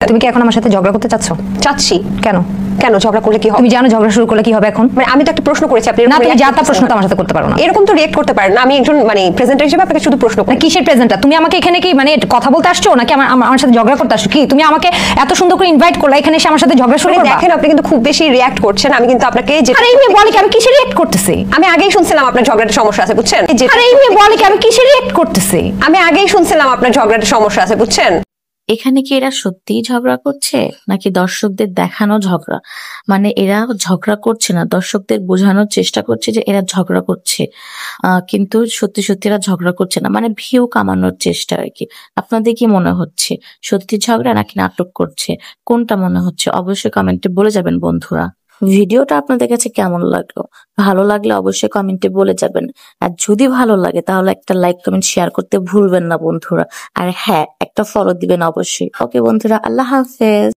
তুমি কি এখন আমার সাথে ঝগড়া করতে চাচ্ছ? চাচ্ছি। কেন? কেন ঝগড়া করলে কি হবে? তুমি জানো ঝগড়া শুরু করলে কি হবে এখন? মানে আমি তো একটা প্রশ্ন করেছি, আপনি না, তুমি যা তা প্রশ্ন তো আমার সাথে করতে পারো না। এরকম তো রিয়েক্ট করতে পারেন না। আমি একজন মানে প্রেজেন্টার হিসেবে আপনাকে শুধু প্রশ্ন করি। কিসের প্রেজেন্টার? তুমি আমাকে এখানে কি মানে কথা বলতে আসছো নাকি আমার সাথে ঝগড়া করতে আসছো? কি তুমি আমাকে এত সুন্দর করে ইনভাইট করলে, এখানে এসে আমার সাথে ঝগড়া শুরু করবা? দেখেন আপনি কিন্তু খুব বেশি রিয়েক্ট করছেন। আমি কিন্তু আপনাকে আরে এই মেয়ে বলে কি আমি কিসের রিয়েক্ট করতেছি? আমি আগেই শুনছিলাম আপনার ঝগড়াটা সমস্যা আছে, বুঝছেন? আরে এই মেয়ে বলে কি আমি কিসের রিয়েক্ট করতেছি? আমি আগেই শুনছিলাম আপনার ঝগড়াটা সমস্যা আছে, বুঝছেন? এখানে কি এরা সত্যিই ঝগড়া করছে নাকি দর্শকদের দেখানো ঝগড়া? মানে এরা ঝগড়া করছে না, দর্শকদের বোঝানোর চেষ্টা করছে যে এরা ঝগড়া করছে, কিন্তু সত্যি সত্যি এরা ঝগড়া করছে না, মানে ভিউ কামানোর চেষ্টা আর কি। আপনাদের কি মনে হচ্ছে সত্যি ঝগড়া নাকি নাটক করছে? কোনটা মনে হচ্ছে অবশ্যই কমেন্টে বলে যাবেন বন্ধুরা। ভিডিওটা আপনাদের কাছে কেমন লাগলো? ভালো লাগলে অবশ্যই কমেন্টে বলে যাবেন। আর যদি ভালো লাগে তাহলে একটা লাইক কমেন্ট শেয়ার করতে ভুলবেন না বন্ধুরা। আর হ্যাঁ, একটা ফলো দিবেন অবশ্যই। ওকে বন্ধুরা, আল্লাহ হাফেজ।